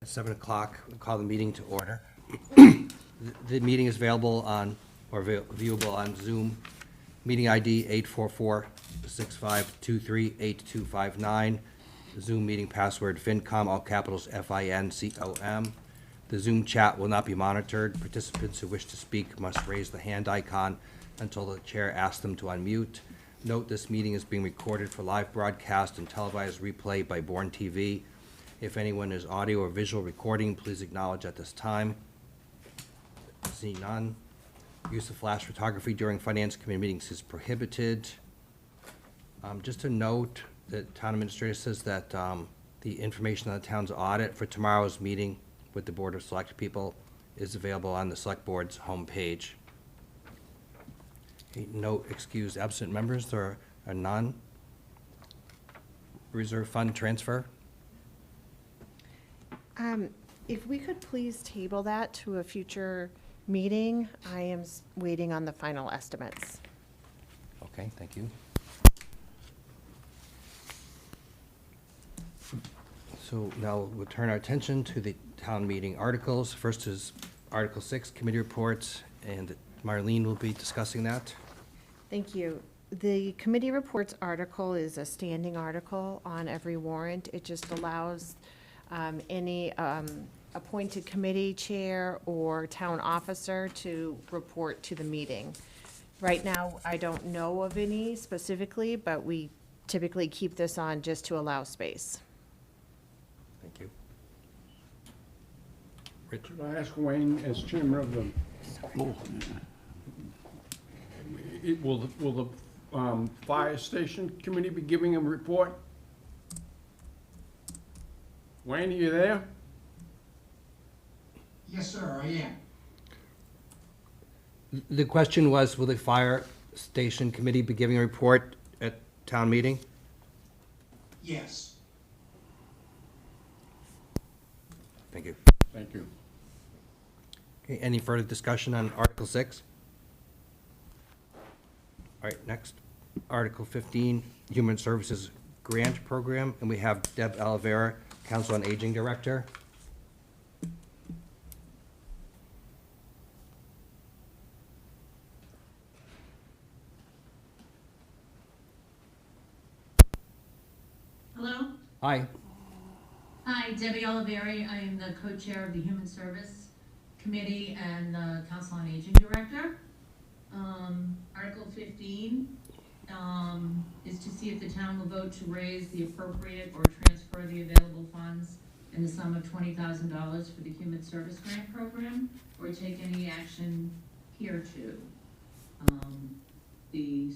7 o'clock, we'll call the meeting to order. The meeting is available on, or viewable on Zoom. Meeting ID 844-6523-8259. Zoom meeting password FinCom, all capitals FINCOM. The Zoom chat will not be monitored. Participants who wish to speak must raise the hand icon until the chair asks them to unmute. Note this meeting is being recorded for live broadcast and televised replay by Bourne TV. If anyone is audio or visual recording, please acknowledge at this time. See none. Use of flash photography during Finance Committee meetings is prohibited. Just a note that Town Administrator says that the information on the town's audit for tomorrow's meeting with the Board of Select People is available on the Select Board's homepage. Okay, note excused absent members, there are none. Reserve fund transfer. If we could please table that to a future meeting, I am waiting on the final estimates. Okay, thank you. So now we'll turn our attention to the town meeting articles. First is Article 6, committee reports, and Marlene will be discussing that. Thank you. The committee reports article is a standing article on every warrant. It just allows any appointed committee chair or town officer to report to the meeting. Right now, I don't know of any specifically, but we typically keep this on just to allow space. Thank you. Richard? Could I ask Wayne, as chairman of the, will the fire station committee be giving a report? Wayne, are you there? Yes, sir, I am. The question was, will the fire station committee be giving a report at town meeting? Yes. Thank you. Thank you. Okay, any further discussion on Article 6? All right, next, Article 15, Human Services Grant Program, and we have Deb Oliveira, Council on Aging Director. Hello. Hi. Hi, Debbie Oliveri. I am the co-chair of the Human Service Committee and the Council on Aging Director. Article 15 is to see if the town will vote to raise the appropriate or transfer the available funds in the sum of $20,000 for the Human Service Grant Program, or take any action hereto. The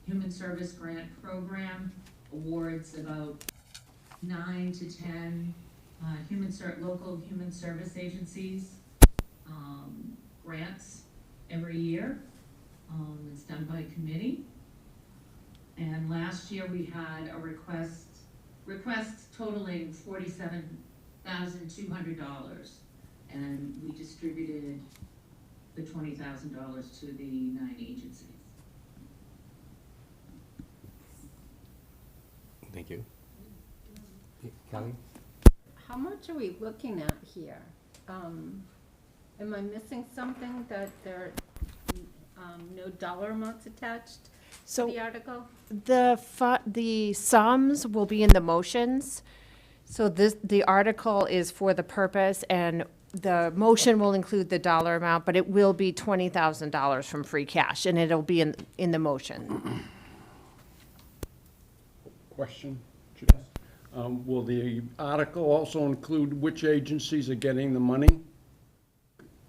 Human Service Grant Program awards about 9 to 10 local human service agencies grants every year. It's done by committee. And last year we had a request totaling $47,200, and we distributed the $20,000 to the 9 agencies. Thank you. Kelly? How much are we looking at here? Am I missing something that there are no dollar amounts attached to the article? The sums will be in the motions. So the article is for the purpose, and the motion will include the dollar amount, but it will be $20,000 from free cash, and it'll be in the motion. Question? Will the article also include which agencies are getting the money?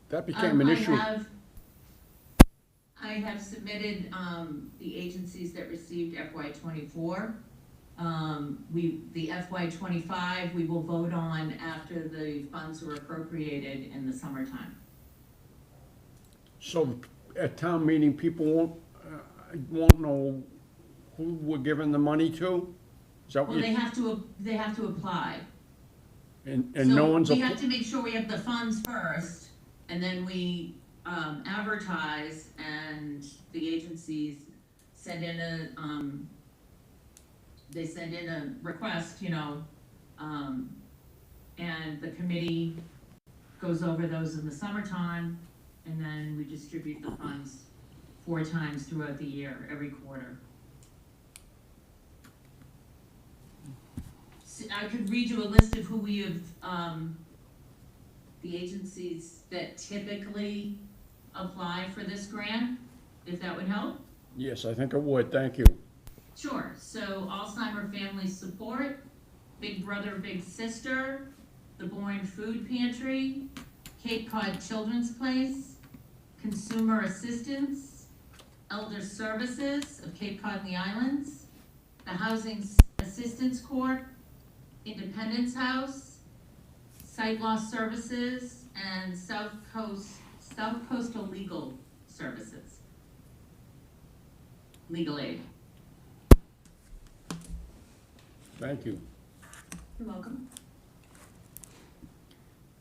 That became an issue. I have submitted the agencies that received FY24. The FY25 we will vote on after the funds are appropriated in the summertime. So at town meeting, people won't know who we're giving the money to? Is that what Well, they have to apply. And no one's. So we have to make sure we have the funds first, and then we advertise, and the agencies send in a request, And the committee goes over those in the summertime, and then we distribute the funds 4 times throughout the year, every quarter. I could read you a list of who we have, the agencies that typically apply for this grant, if that would help. Yes, I think it would, thank you. Sure, so Alzheimer Family Support, Big Brother Big Sister, the Bourne Food Pantry, Cape Cod Children's Place, Consumer Assistance, Elder Services of Cape Cod and the Islands, the Housing Assistance Corps, Independence House, Site Loss Services, and South Coastal Legal Services. Legal aid. Thank you. You're welcome.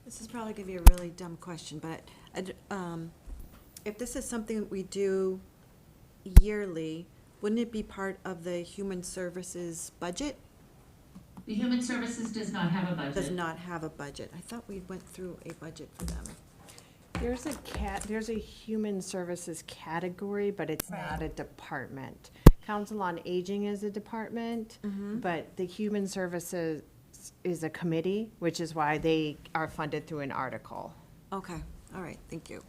This is probably gonna be a really dumb question, but if this is something that we do yearly, wouldn't it be part of the human services budget? The Human Services does not have a budget. Does not have a budget. I thought we went through a budget for them. There's a human services category, but it's not a department. Council on Aging is a department, but the human services is a committee, which is why they are funded through an article. Okay, all right, thank you.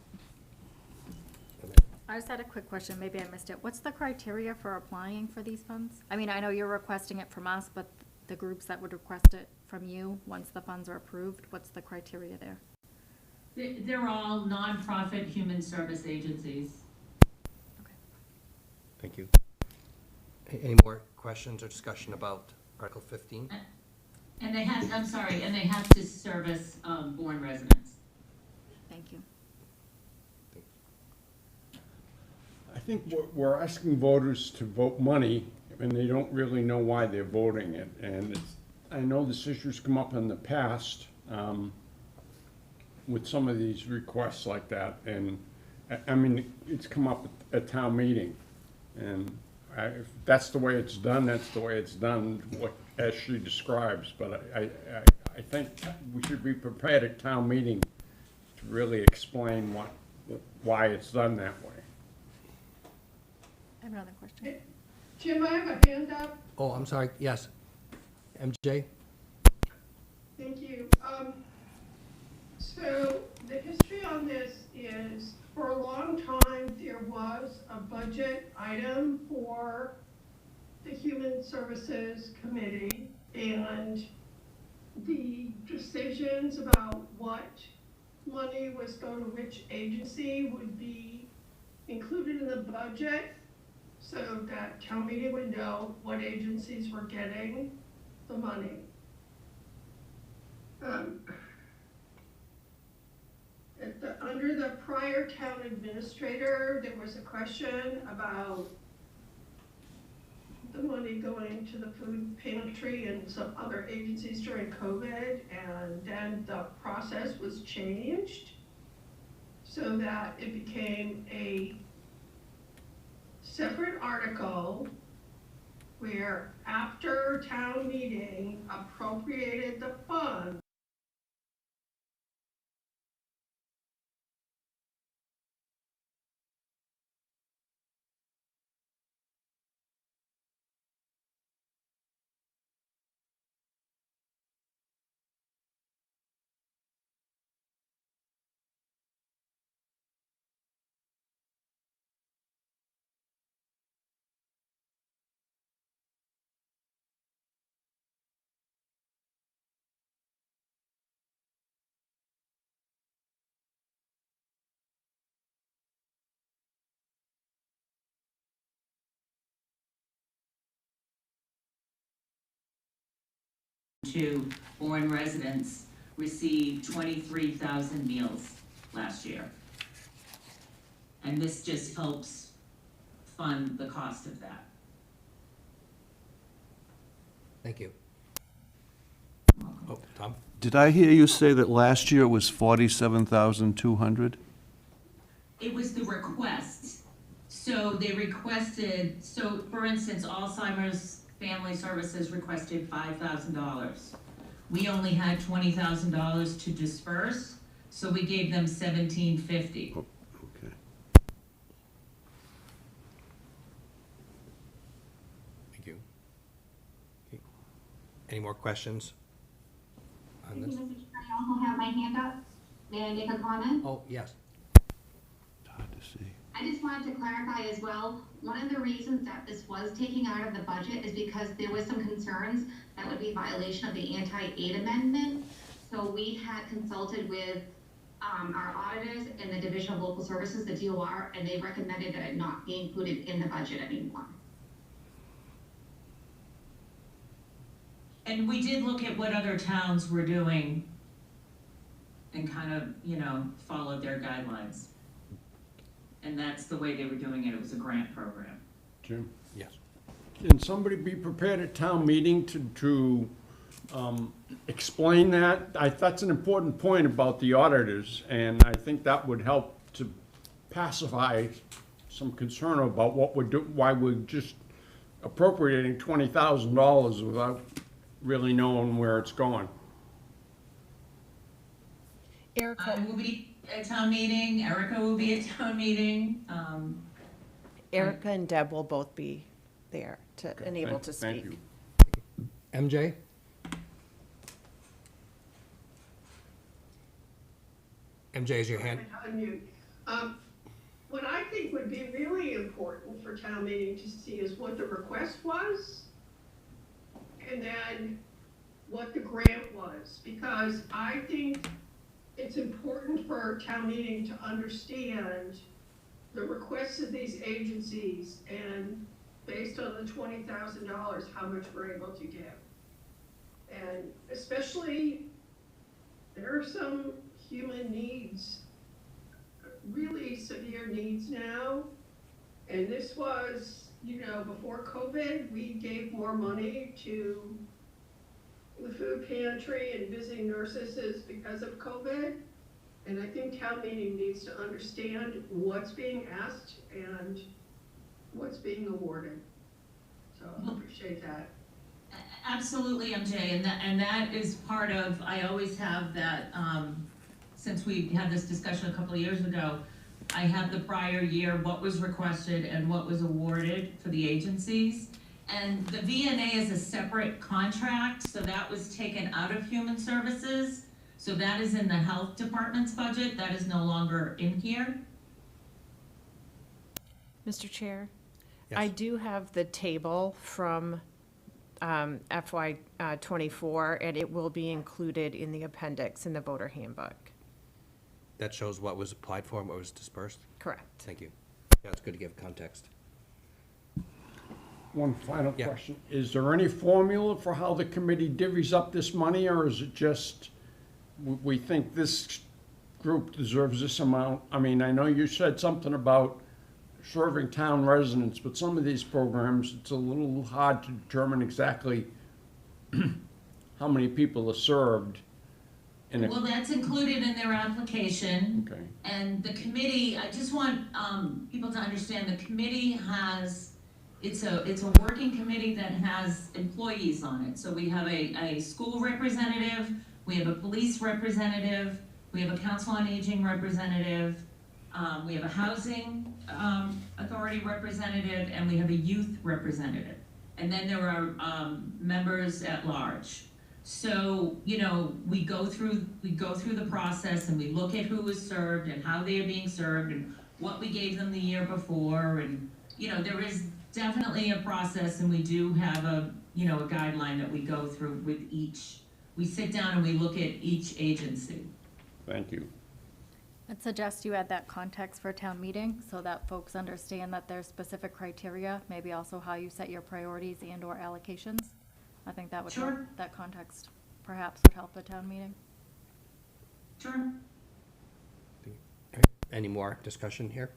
I just had a quick question, maybe I missed it. What's the criteria for applying for these funds? I mean, I know you're requesting it from us, but the groups that would request it from you, once the funds are approved, what's the criteria there? They're all nonprofit human service agencies. Thank you. Any more questions or discussion about Article 15? And they have, and they have to service, Bourne residents. Thank you. I think we're asking voters to vote money, and they don't really know why they're voting it. And I know this issue's come up in the past with some of these requests like that. And, I mean, it's come up at town meeting. And if that's the way it's done, that's the way it's done, as she describes. But I think we should be prepared at town meeting to really explain why it's done that way. I have another question. Jim, I have a hand up. Oh, I'm sorry, yes. MJ? Thank you. So the history on this is, for a long time, there was a budget item for the Human Services Committee, and the decisions about what money was going to which agency would be included in the budget, so that town meeting would know what agencies were getting the money. Under the prior town administrator, there was a question about the money going to the food pantry and some other agencies during COVID, and then the process was changed so that it became a separate article where, after town meeting appropriated the funds, to Bourne residents received 23,000 meals last year. And this just helps fund the cost of that. Thank you. Oh, Tom? Did I hear you say that last year it was 47,200? It was the request. So they requested, so for instance, Alzheimer's Family Services requested $5,000. We only had $20,000 to disperse, so we gave them $1,750. Okay. Thank you. Okay. Any more questions on Thank this? you, Mr. Chair. I also have my hand up. May I make a comment? Oh, yes. It's hard to see. I just wanted to clarify as well, one of the reasons that this was taken out of the budget is because there was some concerns that would be violation of the anti-aid amendment. So we had consulted with our auditors and the Division of Local Services, the DOR, and they recommended that it not be included in the budget anymore. And we did look at what other towns were doing and kind of, followed their guidelines. And that's the way they were doing it. It was a grant program. Jim? Yes. Can somebody be prepared at town meeting to explain that? That's an important point about the auditors, and I think that would help to pacify some concern about what why we're just appropriating $20,000 without really knowing where it's going. Erica, I will be at town meeting, Erica will be at town meeting. Erica and Deb will both be there to enable to Thank speak. you. MJ? MJ, is your hand? Unmute. What I think would be really important for town meeting to see is what the request was, and then what the grant was, because I think it's important for town meeting to understand the requests of these agencies, and based on the $20,000, how much we're able to give. And especially, there are some human needs, really severe needs now. And this was, before COVID, we gave more money to the food pantry and visiting nurses because of COVID. And I think town meeting needs to understand what's being asked and what's being awarded. So I appreciate that. Absolutely, MJ, and that is part of, I always have that, since we had this discussion a couple of years ago, I have the prior year, what was requested and what was awarded for the agencies. And the VNA is a separate contract, so that was taken out of Human Services. So that is in the Health Department's budget, that is no longer in here. Mr. Chair? Yes. I do have the table from FY '24, and it will be included in the appendix in the voter handbook. That shows what was applied for and what was dispersed? Correct. Thank you. Yeah, it's good to give context. One final Yeah. question. Is there any formula for how the committee divvies up this money, or is it just, we think this group deserves this amount? I mean, I know you said something about serving town residents, but some of these programs, it's a little hard to determine exactly how many people are served. Well, that's included in their application. Okay. And the committee, I just want people to understand, the committee has, it's a working committee that has employees on it. So we have a school representative, we have a police representative, we have a council on aging representative, we have a housing authority representative, and we have a youth representative. And then there are members at large. So, we go through the process and we look at who was served and how they are being served and what we gave them the year before. And, there is definitely a process, and we do have a guideline that we go through with each. We sit down and we look at each agency. Thank you. I'd suggest you add that context for town meeting so that folks understand that there's specific criteria, maybe also how you set your priorities and/or allocations. I think that would help, Sure. that context perhaps would help the town meeting. Sure. Any more discussion here?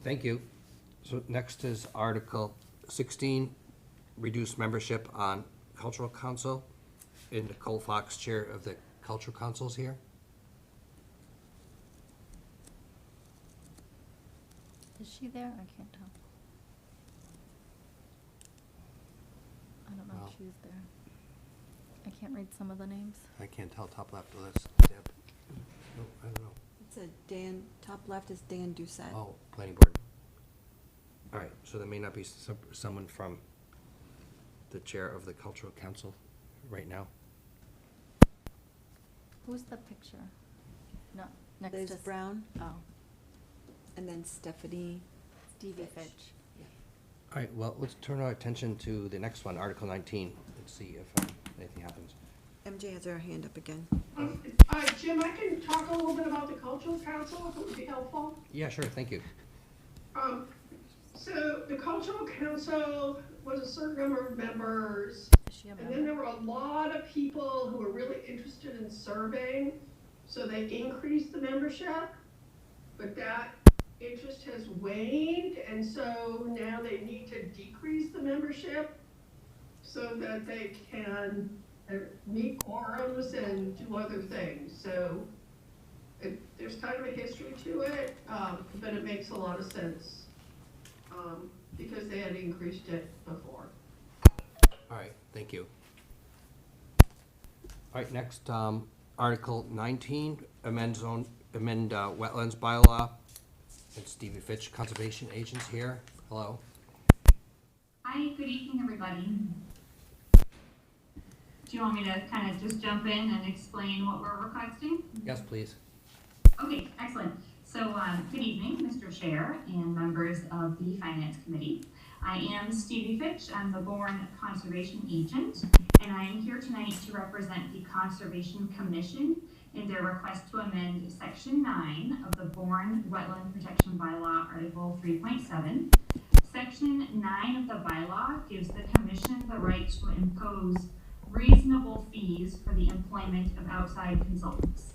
Thank you. So next is Article 16, reduce membership on Cultural Council. And Nicole Fox, Chair of the Cultural Council, is here. Is she there? I can't tell. I don't know Wow. if she's there. I can't read some of the names. I can't tell, top left of this, Deb. No, I don't know. It's a Dan, top left is Dan Doucette. Oh, planning board. All right, so there may not be someone from the chair of the cultural council right now. Who's the picture? No, next Liz to. Brown, Oh, and then Stephanie. Stevie Fitch. All right, well, let's turn our attention to the next one, Article 19. Let's see if anything happens. MJ has her hand up again. Jim, I can talk a little bit about the cultural council, if it would be helpful. Yeah, sure, thank you. So the cultural council was a certain number of members, Is she a and then member? there were a lot of people who were really interested in serving, so they increased the membership, but that interest has waned, and so now they need to decrease the membership so that they can meet quorums and do other things. So there's kind of a history to it, but it makes a lot of sense because they had increased it before. All right, thank you. All right, next, Article 19, amend wetlands bylaw. And Stevie Fitch, conservation agents here. Hello. Hi, good evening, everybody. Do you want me to kind of just jump in and explain what we're requesting? Yes, please. Okay, excellent. So, good evening, Mr. Chair and members of the Finance Committee. I am Stevie Fitch. I'm the Bourne Conservation Agent, and I am here tonight to represent the Conservation Commission in their request to amend Section 9 of the Bourne Wetland Protection Bylaw, Article 3.7. Section 9 of the bylaw gives the Commission the right to impose reasonable fees for the employment of outside consultants.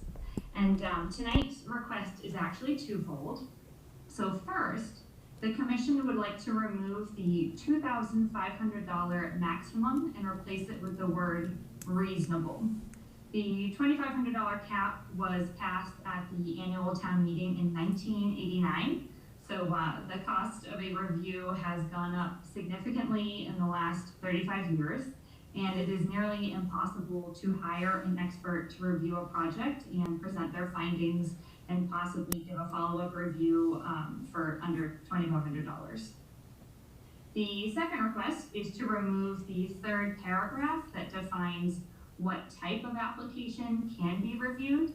And tonight's request is actually twofold. So first, the Commission would like to remove the $2,500 maximum and replace it with the word reasonable. The $2,500 cap was passed at the annual town meeting in 1989. So the cost of a review has gone up significantly in the last 35 years. And it is nearly impossible to hire an expert to review a project and present their findings and possibly give a follow-up review for under $2,500. The second request is to remove the third paragraph that defines what type of application can be reviewed.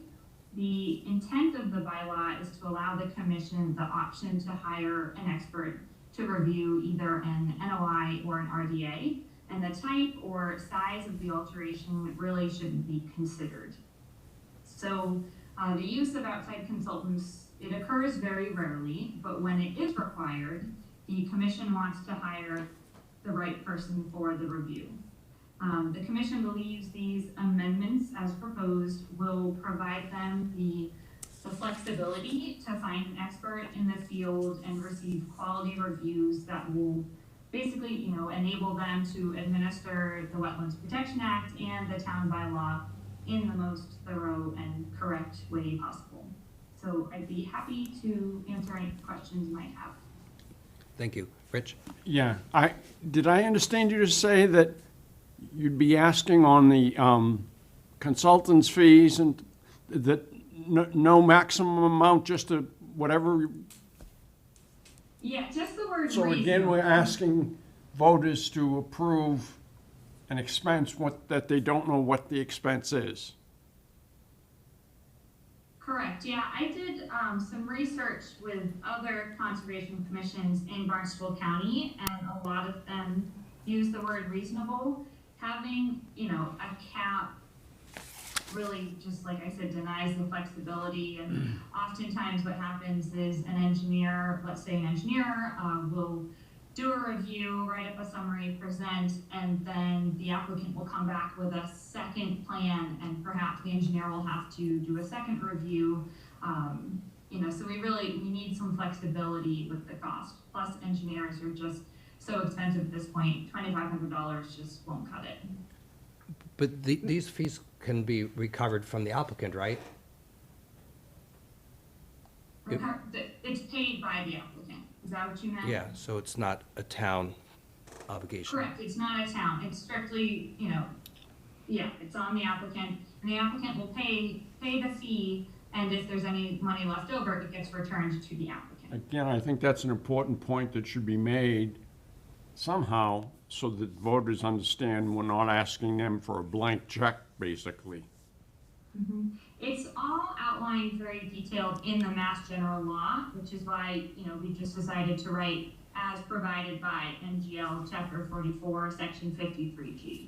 The intent of the bylaw is to allow the Commission the option to hire an expert to review either an NOI or an RDA. And the type or size of the alteration really shouldn't be considered. So the use of outside consultants, it occurs very rarely, but when it is required, the Commission wants to hire the right person for the review. The Commission believes these amendments as proposed will provide them the flexibility to find an expert in the field and receive quality reviews that will basically, enable them to administer the Wetlands Protection Act and the town bylaw in the most thorough and correct way possible. So I'd be happy to answer any questions you might have. Thank you. Rich? Yeah, did I understand you to say that you'd be asking on the consultant's fees and that no maximum amount, just whatever? Yeah, just the word So again, reasonable. we're asking voters to approve an expense that they don't know what the expense is. Correct, yeah, I did some research with other conservation commissions in Barnstable County, and a lot of them use the word reasonable. Having, a cap really, just like I said, denies the flexibility, and oftentimes what happens is an engineer, let's say an engineer, will do a review, write up a summary, present, and then the applicant will come back with a second plan, and perhaps the engineer will have to do a second review. So we need some flexibility with the cost. Plus engineers are just so expensive at this point, $2,500 just won't cut it. But these fees can be recovered from the applicant, right? It's paid by the applicant, is that what you meant? Yeah, so it's not a town obligation. Correct, it's not a town, it's strictly, Yeah, it's on the applicant, and the applicant will pay the fee, and if there's any money left over, it gets returned to the applicant. Again, I think that's an important point that should be made somehow so that voters understand we're not asking them for a blank check, basically. It's all outlined very detailed in the Mass General Law, which is why, we just decided to write as provided by NGL Chapter 44, Section 53G.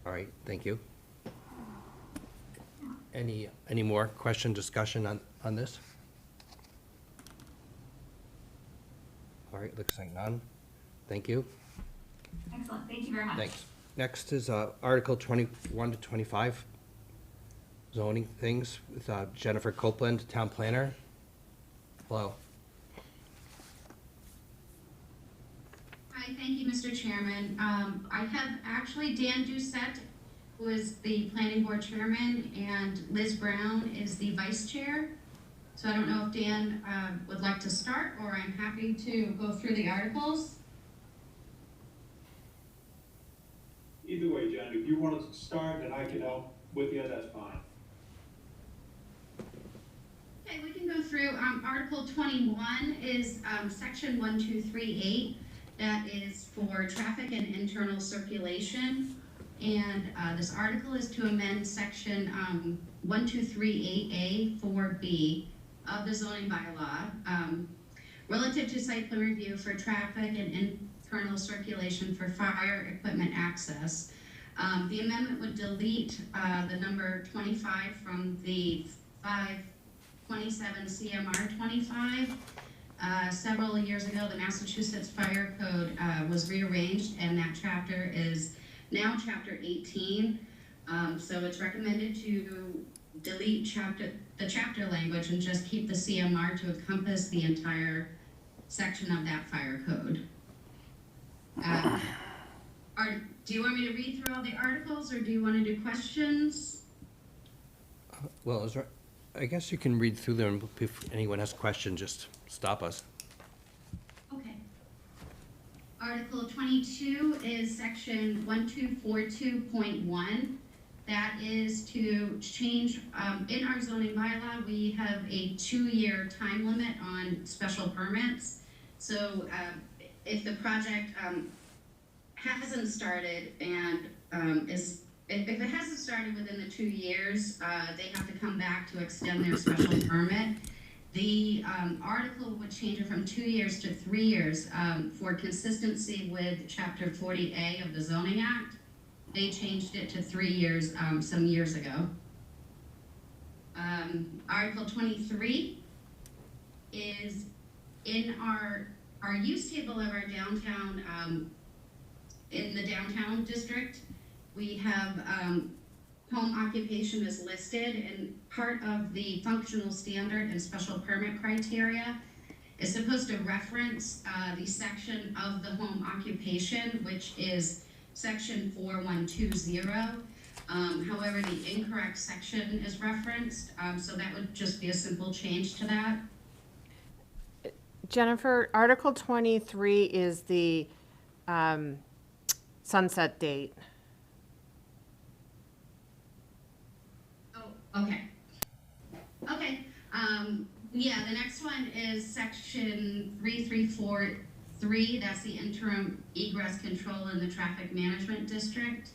All right, thank you. Any more question, discussion on this? All right, looks like none. Thank you. Excellent, thank you very much. Thanks. Next is Article 21 to 25, zoning things with Jennifer Copeland, Town Planner. Hello. Hi, thank you, Mr. Chairman. I have actually Dan Doucette, who is the planning board chairman, and Liz Brown is the vice chair. So I don't know if Dan would like to start, or I'm happy to go through the articles. Either way, Jen, if you want to start and I can help with you, that's fine. Okay, we can go through. Article 21 is section 1238. That is for traffic and internal circulation. And this article is to amend section 1238A 4B of the zoning bylaw relative to site plan review for traffic and internal circulation for fire equipment access. The amendment would delete the number 25 from the 527 CMR 25. Several years ago, the Massachusetts Fire Code was rearranged, and that chapter is now Chapter 18. So it's recommended to delete the chapter language and just keep the CMR to encompass the entire section of that fire code. Do you want me to read through all the articles, or do you want to do questions? Well, I guess you can read through them. If anyone has questions, just stop us. Okay. Article 22 is section 1242.1. That is to change, in our zoning bylaw, we have a 2-year time limit on special permits. So if the project hasn't started and if it hasn't started within the 2 years, they have to come back to extend their special permit. The article would change it from 2 years to 3 years for consistency with Chapter 40A of the Zoning Act. They changed it to 3 years some years ago. Article 23 is in our use table of our downtown, in the downtown district. We have home occupation is listed, and part of the functional standard and special permit criteria is supposed to reference the section of the home occupation, which is section 4120. However, the incorrect section is referenced, so that would just be a simple change to that. Jennifer, Article 23 is the sunset date. Oh, okay. Okay, yeah, the next one is section 3343, that's the interim egress control in the traffic management district.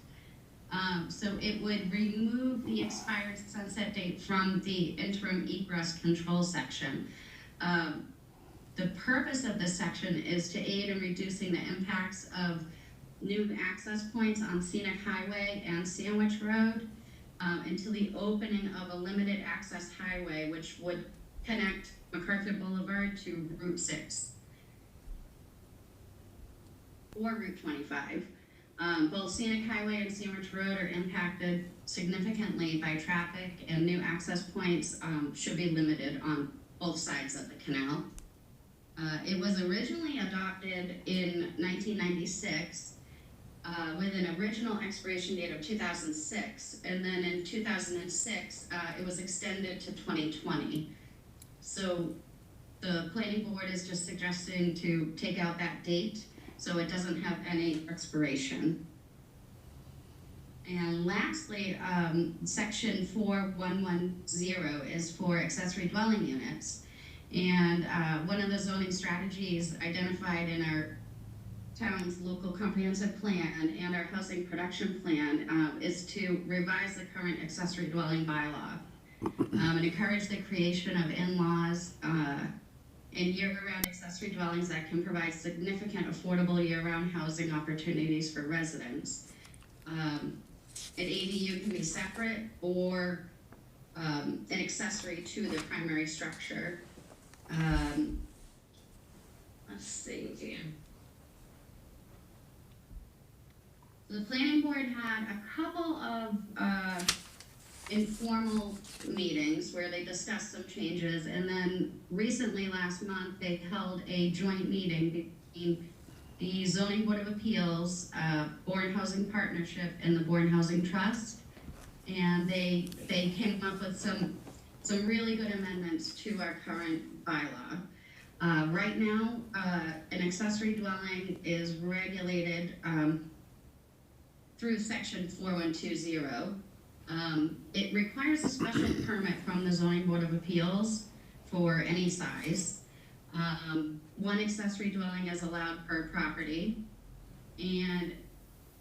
So it would remove the expired sunset date from the interim egress control section. The purpose of this section is to aid in reducing the impacts of new access points on Scenic Highway and Sandwich Road until the opening of a limited access highway, which would connect MacArthur Boulevard to Route 6 or Route 25. Both Scenic Highway and Sandwich Road are impacted significantly by traffic, and new access points should be limited on both sides of the canal. It was originally adopted in 1996 with an original expiration date of 2006, and then in 2006 it was extended to 2020. So the planning board is just suggesting to take out that date, so it doesn't have any expiration. And lastly, section 4110 is for accessory dwelling units. And one of the zoning strategies identified in our town's local comprehensive plan and our housing production plan is to revise the current accessory dwelling bylaw and encourage the creation of in-laws and year-round accessory dwellings that can provide significant affordable year-round housing opportunities for residents. An ADU can be separate or an accessory to the primary structure. Let's see. The planning board had a couple of informal meetings where they discussed some changes, and then recently last month they held a joint meeting between the Zoning Board of Appeals, Bourne Housing Partnership, and the Bourne Housing Trust, and they came up with some really good amendments to our current bylaw. Right now, an accessory dwelling is regulated through section 4120. It requires a special permit from the Zoning Board of Appeals for any size. One accessory dwelling is allowed per property, and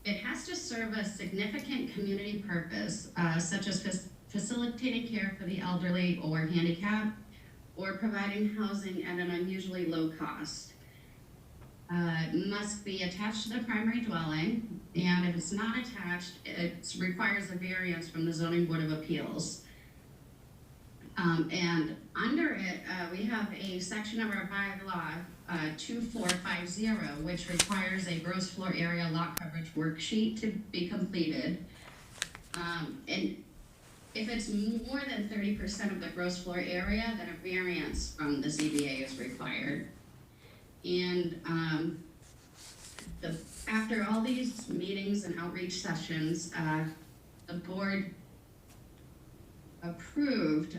it has to serve a significant community purpose, such as facilitating care for the elderly or handicapped, or providing housing at an unusually low cost. It must be attached to the primary dwelling, and if it's not attached, it requires a variance from the Zoning Board of Appeals. And under it, we have a section of our bylaw, 2450, which requires a gross floor area lot coverage worksheet to be completed. And if it's more than 30% of the gross floor area, then a variance from the ZBA is required. And after all these meetings and outreach sessions, the board approved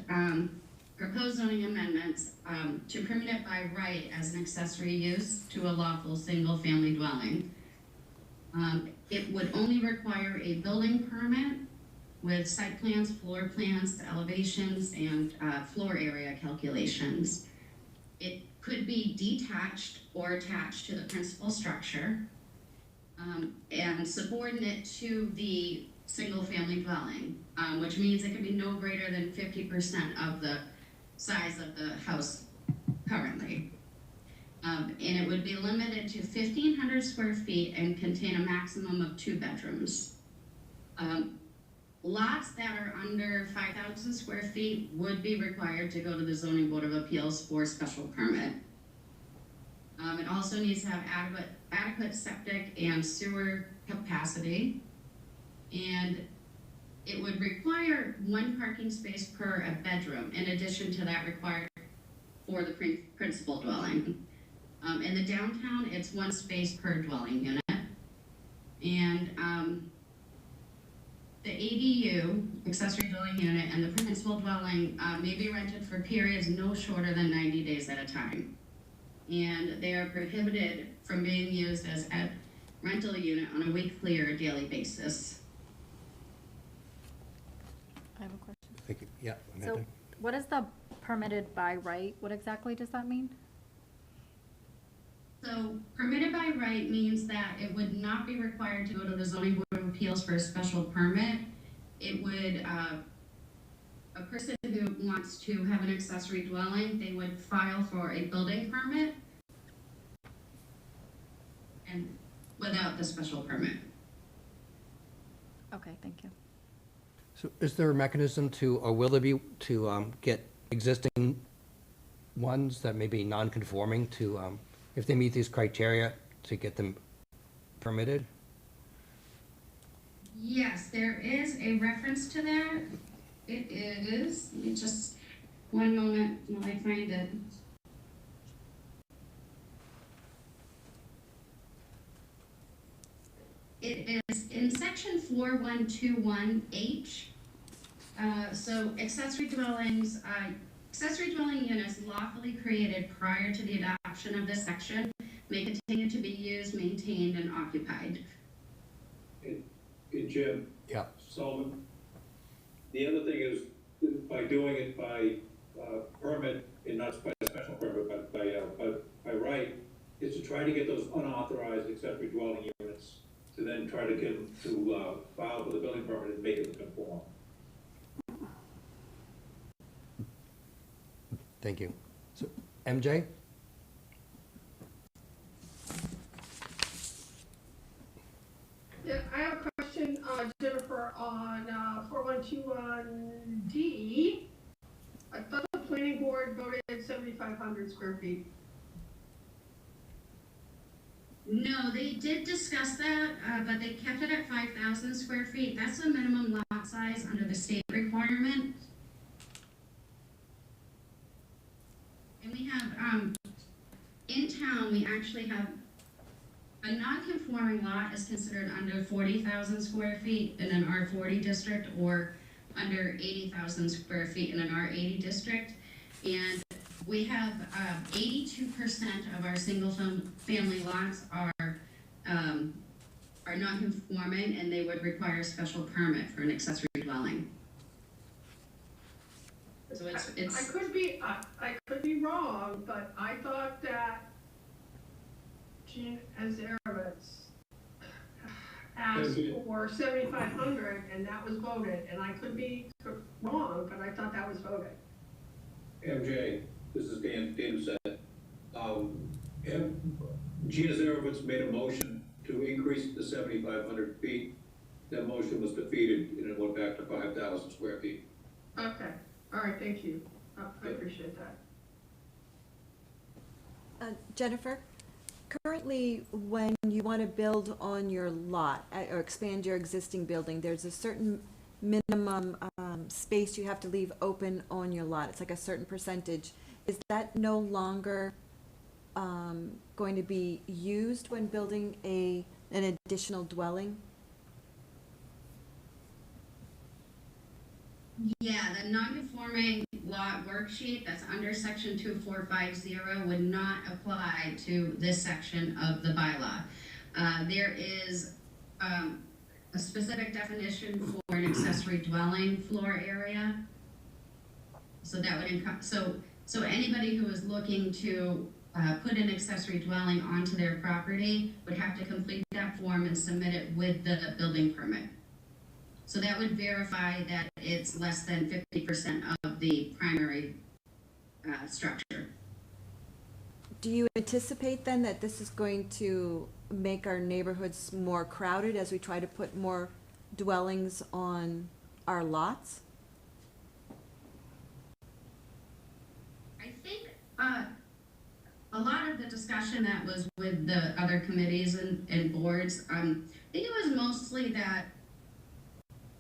proposed zoning amendments to permit it by right as an accessory use to a lawful single-family dwelling. It would only require a building permit with site plans, floor plans, elevations, and floor area calculations. It could be detached or attached to the principal structure and subordinate to the single-family dwelling, which means it can be no greater than 50% of the size of the house currently. And it would be limited to 1,500 square feet and contain a maximum of 2 bedrooms. Lots that are under 5,000 square feet would be required to go to the Zoning Board of Appeals for special permit. It also needs to have adequate septic and sewer capacity, and it would require 1 parking space per a bedroom, in addition to that required for the principal dwelling. In the downtown, it's 1 space per dwelling unit, and the ADU, accessory dwelling unit, and the principal dwelling may be rented for periods no shorter than 90 days at a time. And they are prohibited from being used as a rental unit on a weekly or a daily basis. I have a question. Thank you. Yeah. So what is the permitted by right? What exactly does that mean? So permitted by right means that it would not be required to go to the Zoning Board of Appeals for a special permit. It would, a person who wants to have an accessory dwelling, they would file for a building permit and without the special permit. Okay, thank you. So is there a mechanism to, or will there be, to get existing ones that may be non-conforming to, if they meet these criteria, to get them permitted? Yes, there is a reference to that. It is, let me just, one moment while I find it. It is in section 4121H. So accessory dwellings Accessory dwelling units lawfully created prior to the adoption of this section may continue to be used, maintained, and occupied. Hey, Jim. Yeah. Sullivan. The other thing is, by doing it by permit, and not by special permit, but by right, is to try to get those unauthorized accessory dwelling units to then try to get them to file for the building permit and make it conform. Thank you. So, MJ? Yeah, I have a question, Jennifer, on 4121D. I thought the planning board voted 7,500 square feet. No, they did discuss that, but they kept it at 5,000 square feet. That's the minimum lot size under the state requirement. And we have, in town, we actually have a non-conforming lot is considered under 40,000 square feet in an R40 district, or under 80,000 square feet in an R80 district. And we have 82% of our single-family lots are non-conforming, and they would require a special permit for an accessory dwelling. So it's I could be wrong, but I thought that Gene Azarovitz asked for 7,500, and that was voted, and I could be wrong, but I thought that was voted. MJ, this is Dan said. Gina Zarovitz made a motion to increase the 7,500 feet. That motion was defeated, and it went back to 5,000 square feet. Okay, all right, thank you. I appreciate that. Jennifer, currently, when you want to build on your lot or expand your existing building, there's a certain minimum space you have to leave open on your lot. It's like a certain percentage. Is that no longer going to be used when building an additional dwelling? Yeah, the non-conforming lot worksheet that's under section 2450 would not apply to this section of the bylaw. There is a specific definition for an accessory dwelling floor area. So that would so anybody who is looking to put an accessory dwelling onto their property would have to complete that form and submit it with the building permit. So that would verify that it's less than 50% of the primary structure. Do you anticipate then that this is going to make our neighborhoods more crowded as we try to put more dwellings on our lots? I think a lot of the discussion that was with the other committees and boards, I think it was mostly that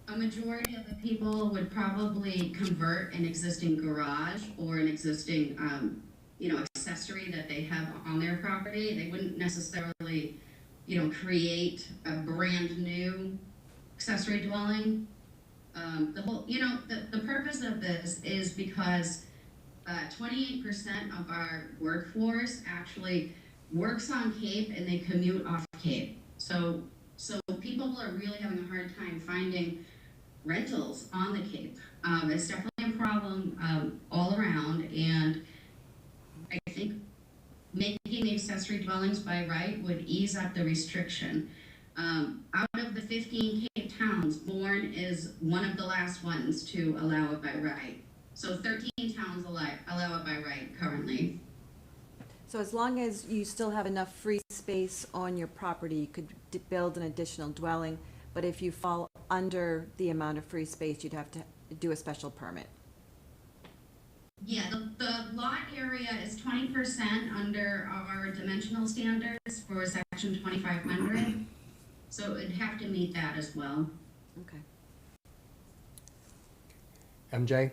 a majority of the people would probably convert an existing garage or an existing, accessory that they have on their property. They wouldn't necessarily, create a brand new accessory dwelling. The purpose of this is because 28% of our workforce actually works on Cape and they commute off Cape. So people are really having a hard time finding rentals on the Cape. It's definitely a problem all around, and I think making the accessory dwellings by right would ease up the restriction. Out of the 15 Cape towns, Bourne is one of the last ones to allow it by right. So 13 towns allow it by right currently. So as long as you still have enough free space on your property, you could build an additional dwelling, but if you fall under the amount of free space, you'd have to do a special permit. Yeah, the lot area is 20% under our dimensional standards for section 2500. So it'd have to meet that as well. Okay. MJ?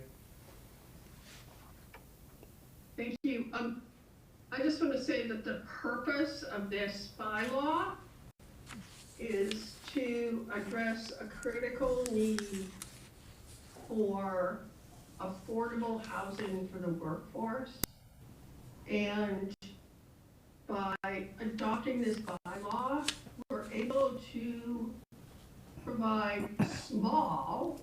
Thank you. I just want to say that the purpose of this bylaw is to address a critical need for affordable housing for the workforce. And by adopting this bylaw, we're able to provide small,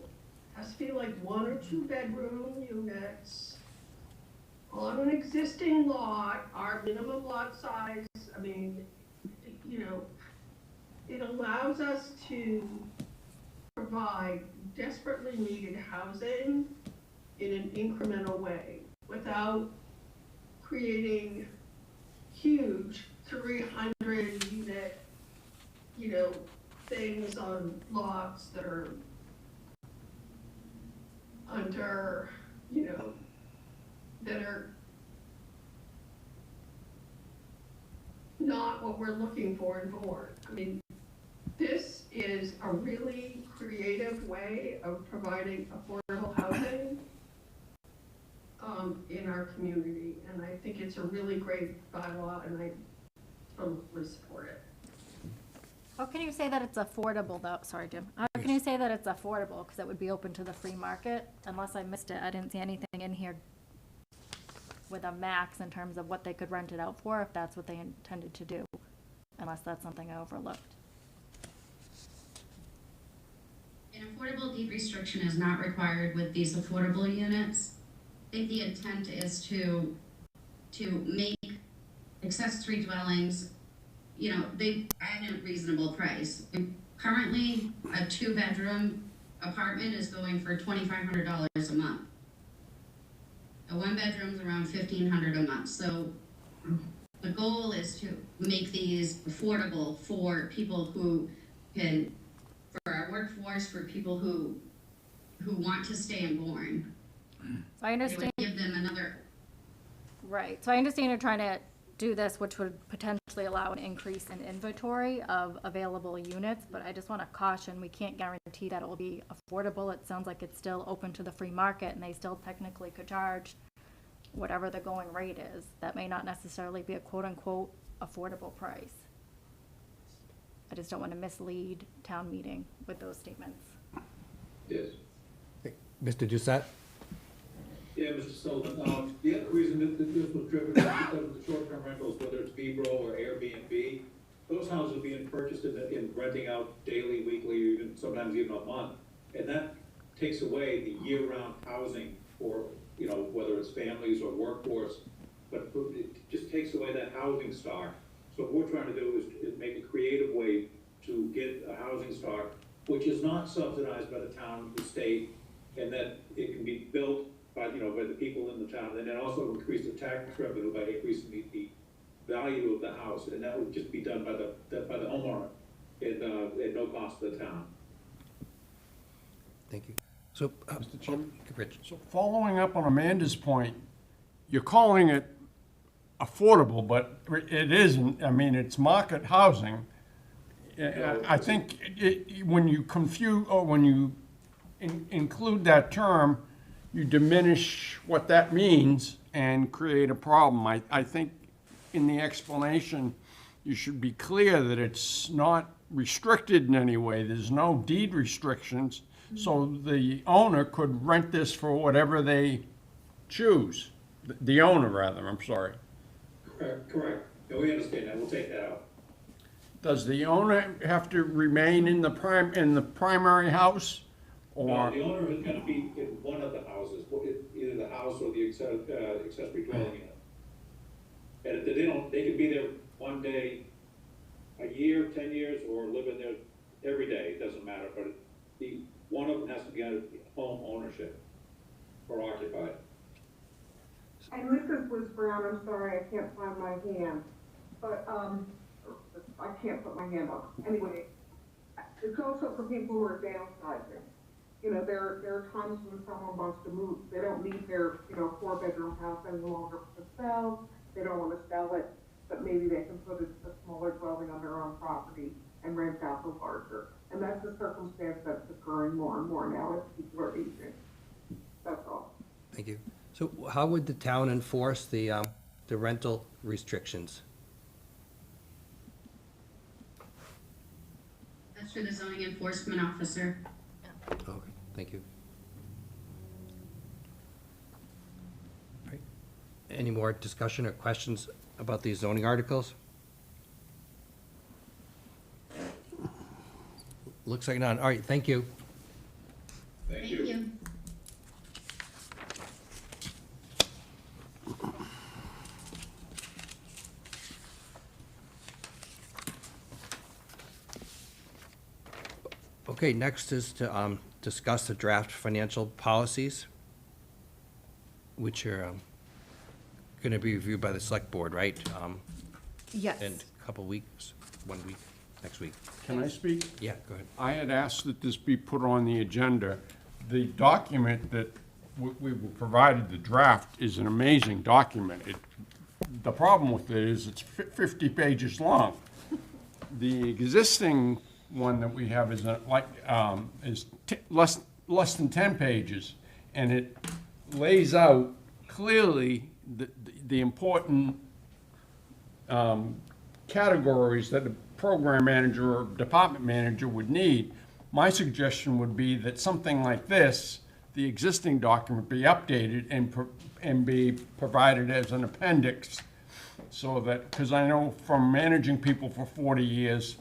has to be like 1 or 2 bedroom units on an existing lot, our minimum lot size, I mean, you know, it allows us to provide desperately needed housing in an incremental way without creating huge 300 unit, you know, things on lots that are under, you know, that are not what we're looking for in Bourne. I mean, this is a really creative way of providing affordable housing in our community, and I think it's a really great bylaw, and I totally support it. How can you say that it's affordable though? Sorry, Jim. How can you say that it's affordable? Because it would be open to the free market? Unless I missed it, I didn't see anything in here with a max in terms of what they could rent it out for, if that's what they intended to do. Unless that's something I overlooked. An affordable deed restriction is not required with these affordable units. I think the intent is to make accessory dwellings, you know, they at a reasonable price. And currently, a 2-bedroom apartment is going for $2,500 a month. A 1-bedroom is around $1,500 a month. So the goal is to make these affordable for people who can, for our workforce, for people who want to stay in Bourne. So I understand. It would give them another. Right. So I understand you're trying to do this, which would potentially allow an increase in inventory of available units, but I just want to caution, we can't guarantee that it will be affordable. It sounds like it's still open to the free market, and they still technically could charge whatever the going rate is. That may not necessarily be a quote-unquote affordable price. I just don't want to mislead town meeting with those statements. Yes. Mr. Doucette? Yeah, Mr. Sullivan, the other reason that this was driven is because of the short-term rentals, whether it's VBRO or Airbnb, those houses are being purchased in renting out daily, weekly, or even sometimes even a month. And that takes away the year-round housing for, you know, whether it's families or workforce, but it just takes away that housing stock. So what we're trying to do is make a creative way to get a housing stock, which is not subsidized by the town, the state, and that it can be built by, you know, by the people in the town, and then also increase the tax revenue by increasing the value of the house, and that would just be done by the homeowner at no cost to the town. Thank you. So, Mr. Chairman? Rich. So following up on Amanda's point, you're calling it affordable, but it isn't. I mean, it's market housing. I think when you confuse, or when you include that term, you diminish what that means and create a problem. I think in the explanation, you should be clear that it's not restricted in any way. There's no deed restrictions, so the owner could rent this for whatever they choose. The owner, rather, I'm sorry. Correct. No, we understand that. We'll take that out. Does the owner have to remain in the primary house? Or No, the owner is gonna be in one of the houses, either the house or the accessory dwelling unit. And if they could be there one day, a year, 10 years, or live in there every day, it doesn't matter, but one of them has to be under home ownership or occupied. And this is Liz Brown, I'm sorry, I can't find my hand, but, I can't put my hand up. Anyway, it's also for people who are downsizing. You know, there are times when someone wants to move, they don't need their, 4-bedroom house any longer to sell, they don't want to sell it, but maybe they can put a smaller dwelling on their own property and rent out the larger. And that's the circumstance that's occurring more and more now as people are aging. That's all. Thank you. So how would the town enforce the rental restrictions? That's for the zoning enforcement officer. Okay, thank you. Any more discussion or questions about these zoning articles? Looks like none. All right, thank you. Thank you. Okay, next is to discuss the draft financial policies, which are going to be reviewed by the select board, right? Yes. In a couple weeks, 1 week, next week. Can I speak? Yeah, go ahead. I had asked that this be put on the agenda. The document that we were provided, the draft, is an amazing document. The problem with it is it's 50 pages long. The existing one that we have is less than 10 pages, and it lays out clearly the important categories that a program manager or department manager would need. My suggestion would be that something like this, the existing document, be updated and be provided as an appendix, so that, because I know from managing people for 40 years,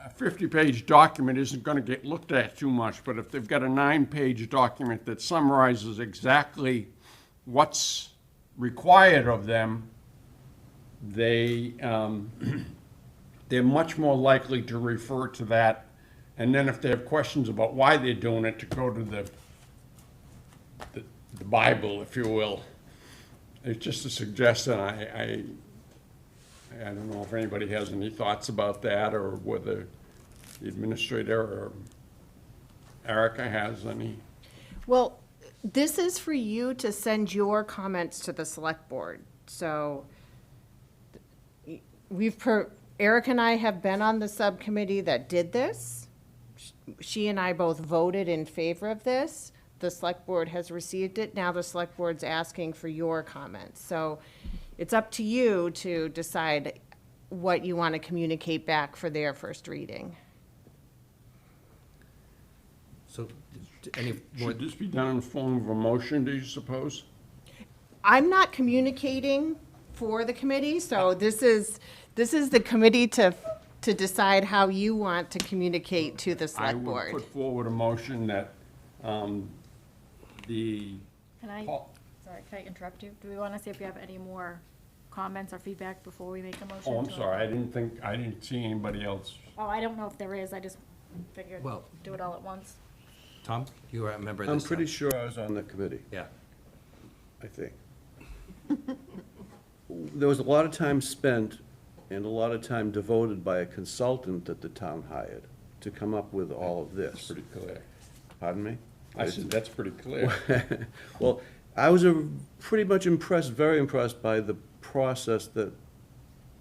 a 50-page document isn't going to get looked at too much, but if they've got a 9-page document that summarizes exactly what's required of them, they're much more likely to refer to that. And then if they have questions about why they're doing it, to go to the Bible, if you will. It's just a suggestion. I don't know if anybody has any thoughts about that, or whether the administrator or Erica has any. Well, this is for you to send your comments to the select board. So Eric and I have been on the subcommittee that did this. She and I both voted in favor of this. The select board has received it. Now the select board's asking for your comments. So it's up to you to decide what you want to communicate back for their first reading. So, any more? Should this be done in the form of a motion, do you suppose? I'm not communicating for the committee, so this is the committee to decide how you want to communicate to the I select would board. put forward a motion that the. Sorry, can I interrupt you? Do we want to see if you have any more comments or feedback before we make a motion? Oh, I'm to- sorry, I didn't see anybody else. Oh, I don't know if there is, I just figured Well- do it all at once. Tom, you are a member of I'm this. pretty sure I was on the committee, Yeah. I think. There was a lot of time spent and a lot of time devoted by a consultant that the town hired to come up with all of this. Pretty clear. Pardon me? I said, that's pretty clear. Well, I was pretty much impressed, very impressed by the process that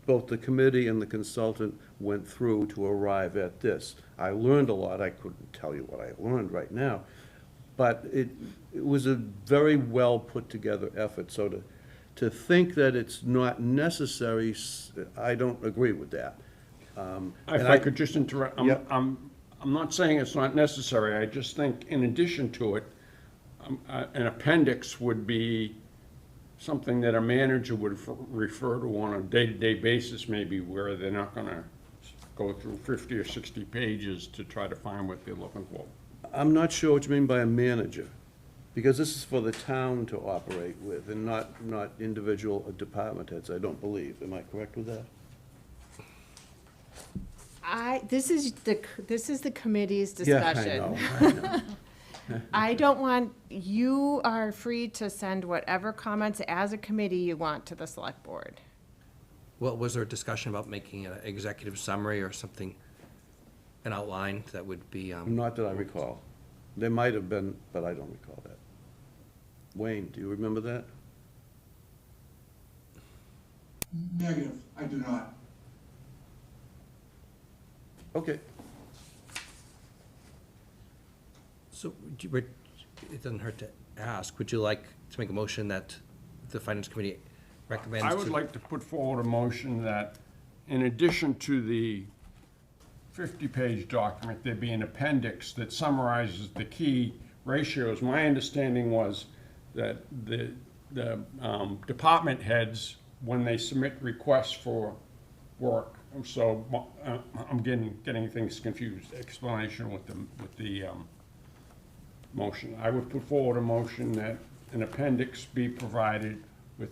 both the committee and the consultant went through to arrive at this. I learned a lot. I couldn't tell you what I learned right now, but it was a very well put together effort. So to think that it's not necessary, I don't agree with that. If I could just interrupt, Yep. I'm not saying it's not necessary, I just think in addition to it, an appendix would be something that a manager would refer to on a day-to-day basis, maybe, where they're not gonna go through 50 or 60 pages to try to find what they're looking for. I'm not sure what you mean by a manager, because this is for the town to operate with and not individual department heads, I don't believe. Am I correct with that? This is the committee's Yeah, discussion. I know. I don't want, you are free to send whatever comments as a committee you want to the select board. Well, was there a discussion about making an executive summary or something, an outline that would be, Not that I recall. There might have been, but I don't recall that. Wayne, do you remember that? Negative, I do not. Okay. so, it doesn't hurt to ask, would you like to make a motion that the finance committee recommends? I would like to put forward a motion that, in addition to the 50-page document, there be an appendix that summarizes the key ratios. My understanding was that department heads when they submit requests for work. So I'm getting things confused, explanation with the motion. I would put forward a motion that an appendix be provided with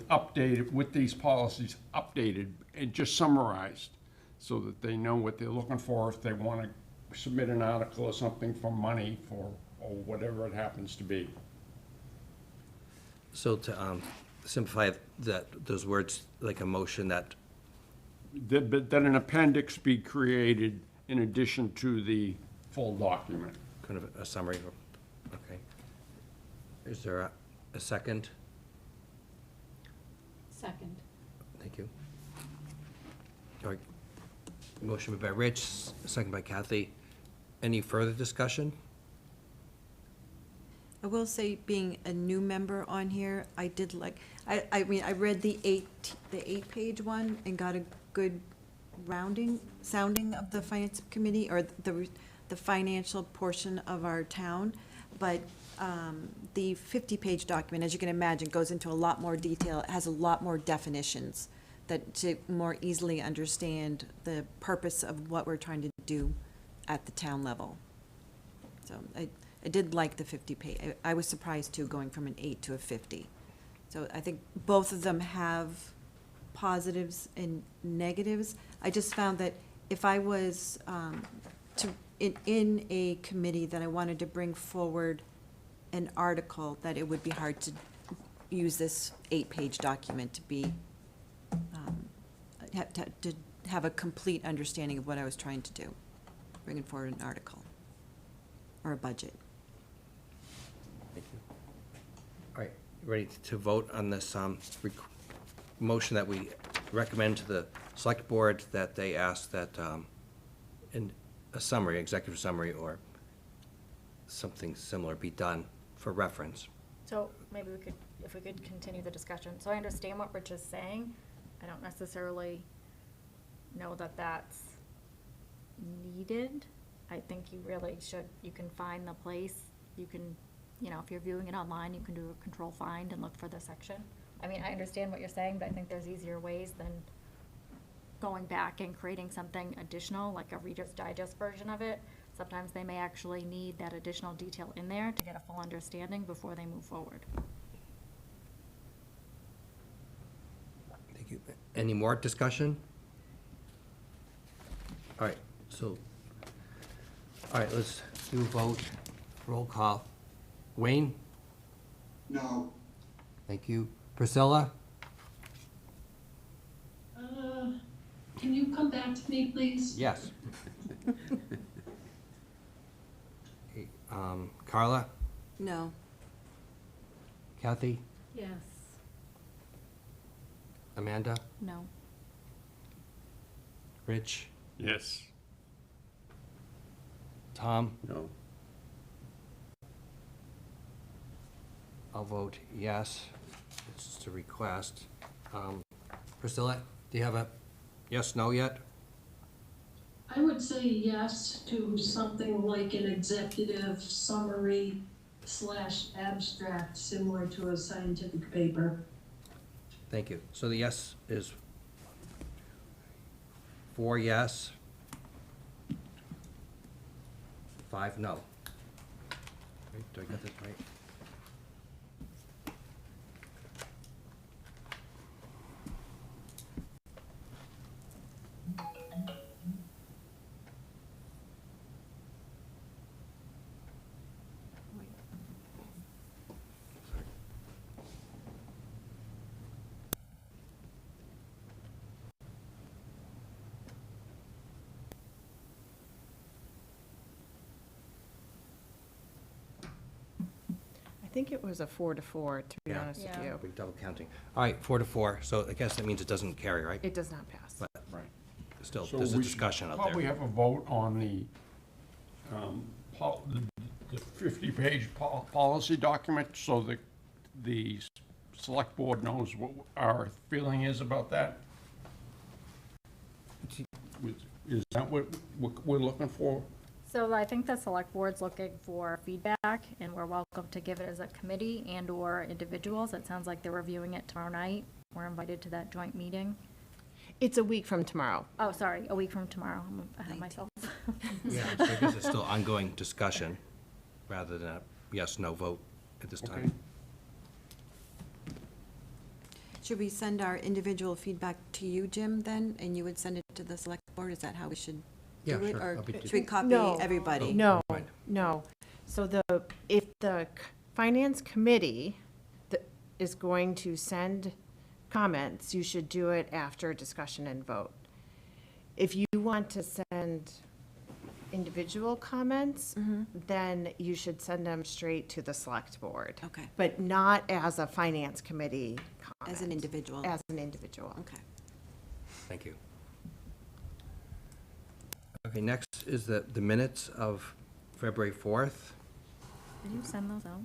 updated, with these policies updated and just summarized so that they know what they're looking for if they want to submit an article or something for money for, or whatever it happens to be. So to simplify those words, like a motion that, That an appendix be created in addition to the full document. kind of a summary, okay. Is there a second? Second. Thank you. All right. Motion made by Rich, second by Kathy. Any further discussion? I will say, being a new member on here, I did like, I mean, I read the eight-page one and got a good sounding of the finance committee, or the financial portion of our town. But the 50-page document, as you can imagine, goes into a lot more detail. It has a lot more definitions that to more easily understand the purpose of what we're trying to do at the town level. So I did like the 50-page. I was surprised too, going from an 8 to a 50. So I think both of them have positives and negatives. I just found that if I was in a committee that I wanted to bring forward an article, that it would be hard to use this 8-page document to be, to have a complete understanding of what I was trying to do, bringing forward an article or a budget. Thank you. All right, ready to vote on this motion that we recommend to the select board that they ask that in a summary, executive summary, or something similar be done for reference. So maybe we could, if we could continue the discussion. So I understand what Rich is saying. I don't necessarily know that that's needed. I think you really should, you can find the place. You can, you know, if you're viewing it online, you can do a control find and look for the section. I mean, I understand what you're saying, but I think there's easier ways than going back and creating something additional, like a Reader's Digest version of it. Sometimes they may actually need that additional detail in there to get a full understanding before they move forward. Thank you. Any more discussion? All right, so, all right, let's do a vote. Roll call. Wayne? No. Thank you. Priscilla? Can you come back to me, please? Yes. Okay, Carla? No. Kathy? Yes. Amanda? No. Rich? Yes. Tom? No. I'll vote yes. It's just a request. Priscilla, do you have a yes, no yet? I would say yes to something like an executive summary / abstract, similar to a scientific paper. Thank you. So the yes is 4 yes, 5 no. Right, do I get that right? I think it was a 4 to 4, to be Yeah. honest with Yeah. you. We're double counting. All right, 4 to 4, so I guess that means it doesn't carry, right? It does not pass. But Right. still, So there's a we should discussion out Probably there. have a vote on the 50-page policy document so that the select board knows what our feeling is about that. Is that what we're looking for? So I think the select board's looking for feedback, and we're welcome to give it as a committee and/or individuals. It sounds like they're reviewing it tomorrow night. We're invited to that joint meeting. It's a week from tomorrow. Oh, sorry, a week from tomorrow. I'm ahead of myself. Yeah, so I guess it's still ongoing discussion rather than a yes/no vote at this time. Should we send our individual feedback to you, Jim, then, and you would send it to the select board? Is that how we should Yeah, do it? sure. Or I'll be- should we copy No. everybody? No, Fine. no. So if the finance committee is going to send comments, you should do it after discussion and vote. If you want to send individual comments, then you should send them straight to the select board. Okay. But not as a finance committee comment. As an individual? As an individual. Okay. Thank you. Okay, next is the minutes of February 4th. Did you send those out?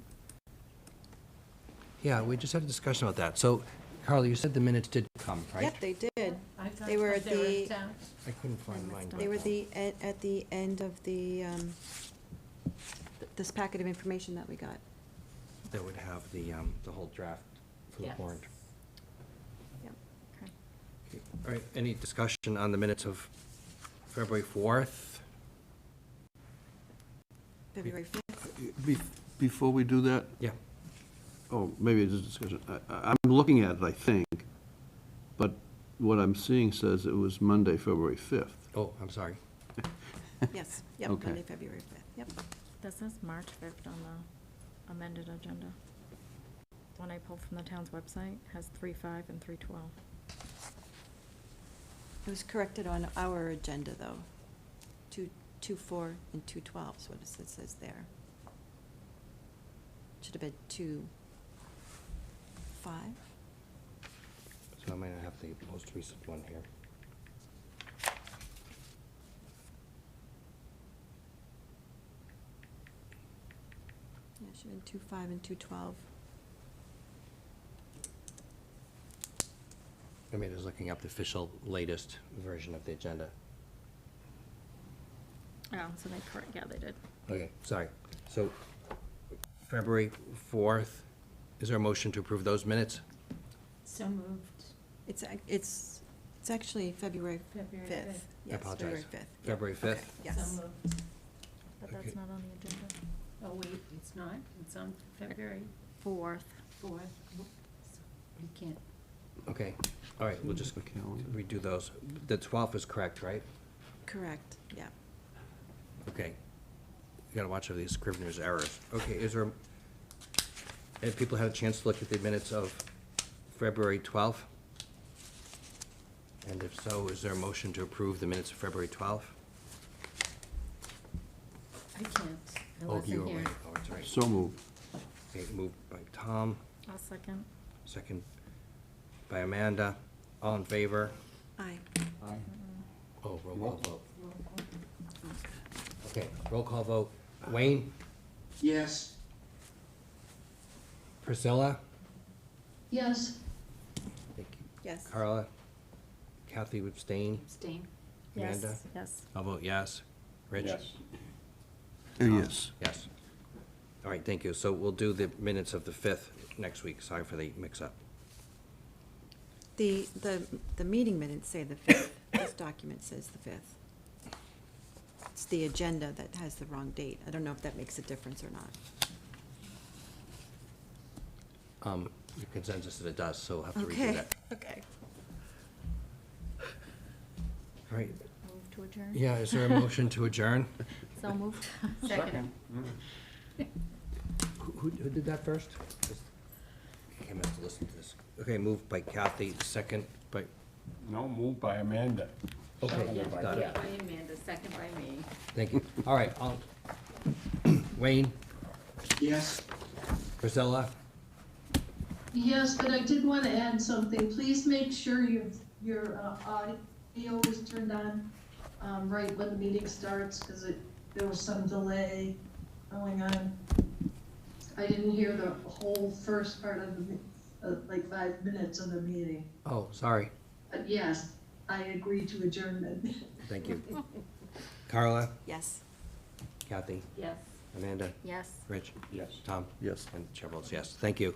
Yeah, we just had a discussion about that. So, Carla, you said the minutes did come, right? Yep, they did. I thought They were at they were the, in town. I couldn't find mine. they were at the end of this packet of information that we got. That would have the whole draft for the Yes. warrant. Yep. Okay. All right, any discussion on the minutes of February 4th? February 5th. Before we do that, Yeah. oh, maybe it's a discussion. I'm looking at it, I think, but what I'm seeing says it was Monday, February 5th. Oh, I'm sorry. Yes, yep, Okay. Monday, February 5th, yep. This is March 5th on the amended agenda. The one I pulled from the town's website has 3/5 and 3/12. It was corrected on our agenda, though. 2/4 and 2/12 is what it says there. Should have been 2/5. So I might not have the most recent one here. Yeah, it should have been 2/5 and 2/12. I mean, just looking up the official latest version of the agenda. Oh, so they correct, yeah, they did. Okay, sorry. So, February 4th, is there a motion to approve those minutes? So moved. It's actually February February 5th. 5th. Yes, apologize. February 5th. Yep. February 5th? Okay, yes. So moved. But that's Okay. not on the agenda. Oh, wait, it's not? It's on February 4th. 4th. You can't. Okay, all right, we'll just The calendar. redo those. The 12th is correct, right? Correct, yeah. Okay. You gotta watch for these Scrivener's errors. Okay, is there, have people had a chance to look at the minutes of February 12th? And if so, is there a motion to approve the minutes of February 12th? I can't. I Oh, you wasn't were here. away. Oh, that's right. So moved. Okay, moved by Tom, I'll second. second by Amanda. All in favor? Aye. Oh, roll call vote. Okay, roll call vote. Wayne? Yes. Priscilla? Yes. Thank you. Yes. Carla? Kathy abstain? Abstain. Amanda? Yes, yes. I'll vote yes. Rich? Yes. Yes. Yes. All right, thank you. So we'll do the minutes of the 5th next week. Sorry for the mix-up. The meeting minutes say the 5th. This document says the 5th. It's the agenda that has the wrong date. I don't know if that makes a difference or not. The consensus that it does, so we'll have to redo Okay, that. okay. All right, Move to adjourn? yeah, is there a motion to adjourn? So moved. Second. Who did that first? I must have listened to this. Okay, moved by Kathy, second by, No, moved by Amanda. okay, Seconded by got Yeah, it. by Amanda, second by me. Thank you. All right, Wayne, Yes. Priscilla, Yes, but I did want to add something. Please make sure your audio is turned on right when the meeting starts, because there was some delay going on. I didn't hear the whole first part of like 5 minutes of the meeting. oh, sorry, But yes, I agree to adjournment. thank you. Carla, Yes. Kathy, Yes. Amanda, Yes. Rich, Yes. Tom, Yes. and the chair votes yes. Thank you.